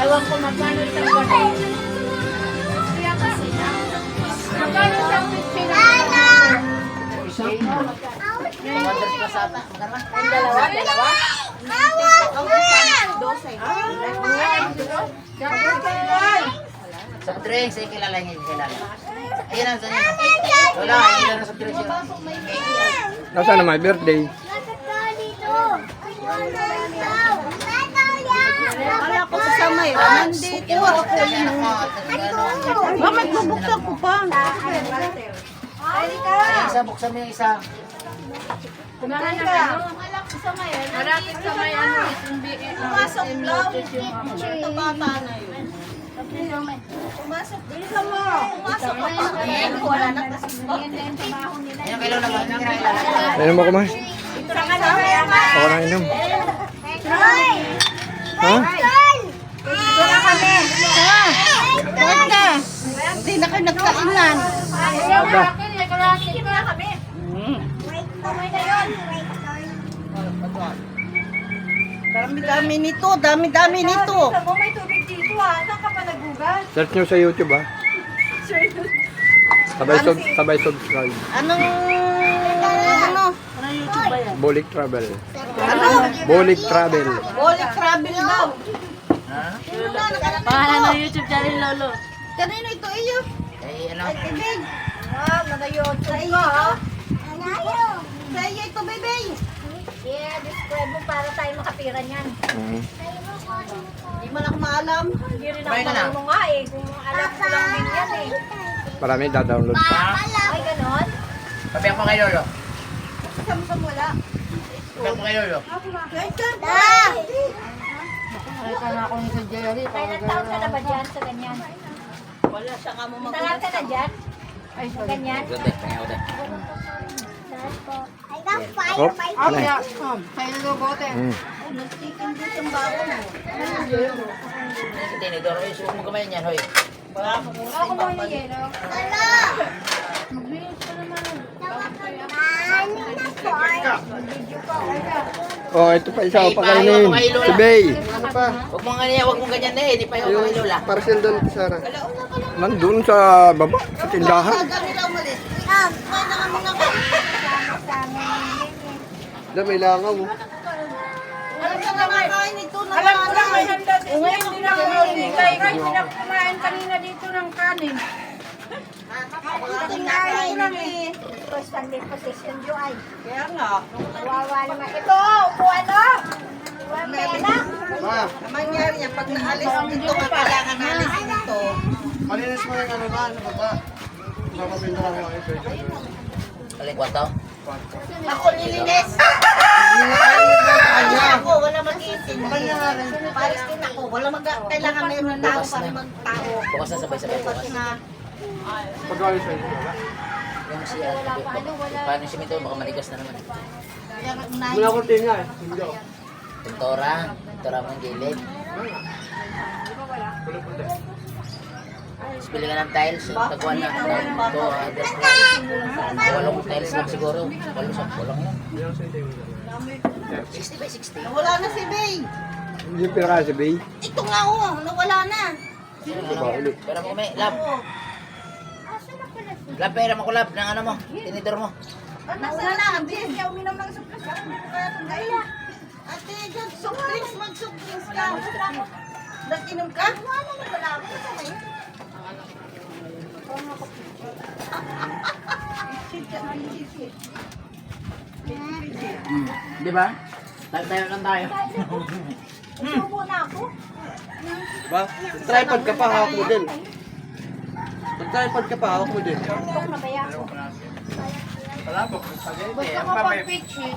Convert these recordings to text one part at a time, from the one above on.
Ewan ko magkano sa kwarto. Magkano sa Dalawa? Sa drinks, ay kilala niya, kilala. Ayan ang sanyan. Wala, ilan na sa drinks yun. Nasaan na my birthday? Wala ko kasama eh. Nandito ako. Bakit bubuksan ko pa? Ay, isa, buksan mo yung isa. Kumain ka. Malapit sa may ano. Pumasok lang. Ito bata na yun. Pumasok. Bilisan mo. Pumasok ka pa. Wala na. Ayun, kailan naman. Kinakilala. Inom ako, Mas. Sa kanila. Ako nang inom. Ha? Wala kami. Basta. Hindi na kayo nagkainan. Aba. Wala kami. Kamay na yun. Dami-dami nito. Dami-dami nito. May tubig dito ah. Saan ka pa nagugas? Search nyo sa YouTube, ha? Sabay subscribe. Anong YouTube ba yan? Bolik Travel. Ano? Bolik Travel. Bolik Travel daw. Pangalan ng YouTube channel, Lolo. Kanino ito iyo? Ay, ano? Ay, bibig. Ah, nag-YouTube ka ha? Sa iyo ito, bibig. Yeah, describe mo para tayo makapira niyan. Hindi mo lang maalam. Hindi rin Kumain ka na? mo nga eh. Kung alam ko lang din yan eh. Marami da-download. Ay, ganon? Pabiyak mo kay Lolo. Samsam wala. Pabiyak mo kay Lolo. Kailan taon ka na ba dyan sa ganyan? Wala siya ka mo Tagal ka na dyan? Ay, sa ganyan? Ganda, kaya ako dahil. Oh, ano eh? Nagtikim din siyang bago mo. Si Tinidor, ay, suko mo kamay niyan, hoy. Ako mo yung yelo. Oh, ito pa isa pa kainin. Si Bay. Ano pa? Huwag mong ganyan, huwag mong ganyan na eh. Di pa yung kay Lola. Parcel doon, Sara. Nandun sa baba, sa tindahan. Gagawin lang ulit. Ah, kumain na ka muna ka. Diyan, may langaw. Oh. Alam ka na makain ito na Alam ko lang may handa dito. Ngayon din ako magbigay. Kahit hindi ako kumain kanina dito ng kanin. Tingnan lang eh. First Sunday position, Joy. Kaya nga. Wawa naman. Ito, upuan o. Upuan pera. Ma, Ang mangyari niya, pag naalis dito, kailangan naalis dito. malinis mo yung ano ba? Ano ba? Nakapinto lang yung ito. Aling kwarto? Ako nilinis. Ako, wala mag-iitin. Paris din ako. Wala kailangan na yung tao para magtao. Bukas na sabay-sabay bukas. Bukas na. Pag-alis sa'yo. Yung siya, paano yung simento, baka manigas na naman. Kaya unahin. Muna akong tinga eh. Hindi ako. Pintora mo ng gilid. Tapos bili ka ng tiles, tagwan na. 8 tiles lang siguro. 8 lang yan. 60 by 60. Nawala na si Bay. Hindi pira si Bay. Ito nga oh, nawala na. Ba ulit? Pera mo kami, lab. Lab, pera mo ko lab, ng ano mo, tinidor mo. Nawala na. Hindi siya uminom ng suplas. Kaya Ate, dyan, soft drinks, mag-soft drinks ka. Nag-inom ka? Wala naman wala ako. Di ba? Tayo lang tayo. Subo na ako. Ba? Tripod ka pa, hawak mo din. Tripod ka pa, hawak mo din. Ito na ba yan? Wala po. Spaghetti. Gusto Ang ko pamay. pang pitch eh.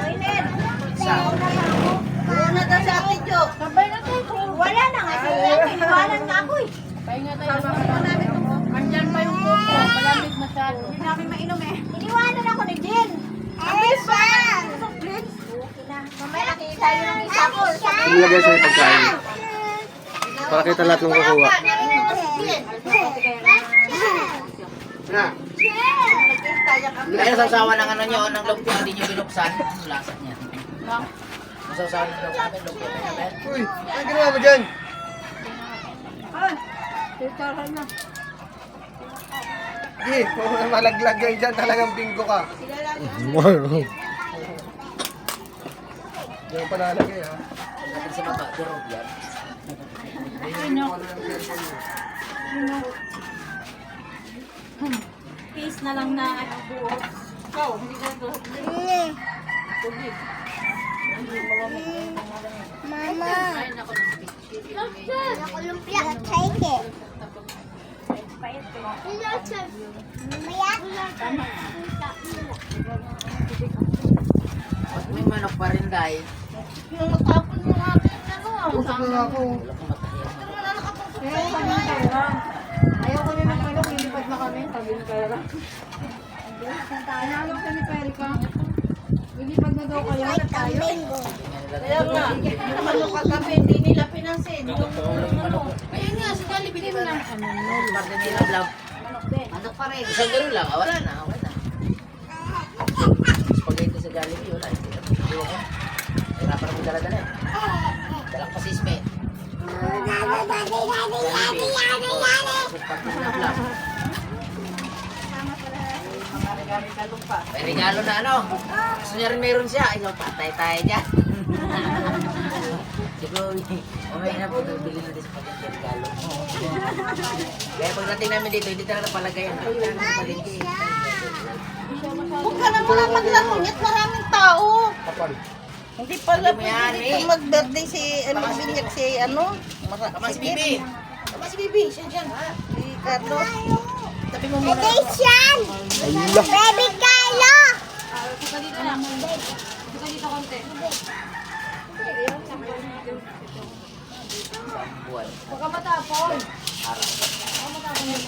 Inen. Isa. Una daw si Ate Jo. Sabay na tayo. Wala na nga sila. Iniwanan nga ako eh. Sabay nga tayo. Andyan pa yung coco. Malamig masyado. Hindi namin mainom eh. Iniwanan ako ni Jen. Abis pa! Soft drinks? Okay na. Mamaya nakikita yun ng isa ko. Nilagay sa pagkain. Para kita lahat ng kukuha. Na. Kaya sasawa ng ano nyo, ng lumpia, hindi nyo binuksan. Ang lasa niya. Masasawa ng lumpia, lumpia. Uy, ano ginawa mo dyan? Titaran na. Di, kung malaglag yan dyan, talagang bingo ka. Diyan pa nalagay ha. Natin sa baba, durog yan. Peace na lang na ano buo. Ikaw, hindi ka ito. Mama. Ay, naku ng pitch. Lumpia. Take it. Pag may manok pa rin dahil, Yung matapon yung aking ano. Usap na ako. wala kong matahiya. Ayaw kami magmanok, lilipad na kami. Sabi ni Pera. Ayaw kami Pera ka. Lilipad na daw kayo na tayo. Kaya nga, naman ka kami, hindi nila pinansin. Ayun nga, sa Jollibee mo lang. Parte nila vlog. Ano pa rin? Isang ganun lang, wala na, okay na. Spaghetti sa Jollibee, wala. Hindi ko. Hirapan mo dala-dala eh. Dalang pa sisme. May regalo na ano. Gusto niya rin meron siya. Ay, so patay tayo dyan. Siguro, umay na po, bili natin sa pagkakas regalo. Kaya pagdating namin dito, hindi talaga palagayan. Huwag ka na muna maglangunyat, maraming tao. Kapal. Hindi pala Hindi mo yan, pwede dito eh. mag-birthday si, binyak si ano. Tama si Bibi. Tama si Bibi. Siya dyan. Si Carlos. Tabi mo muna. Edition! Baby Carlo! Suka dito na. Suka dito konti. Buwan. Huwag ka matapon. Araw.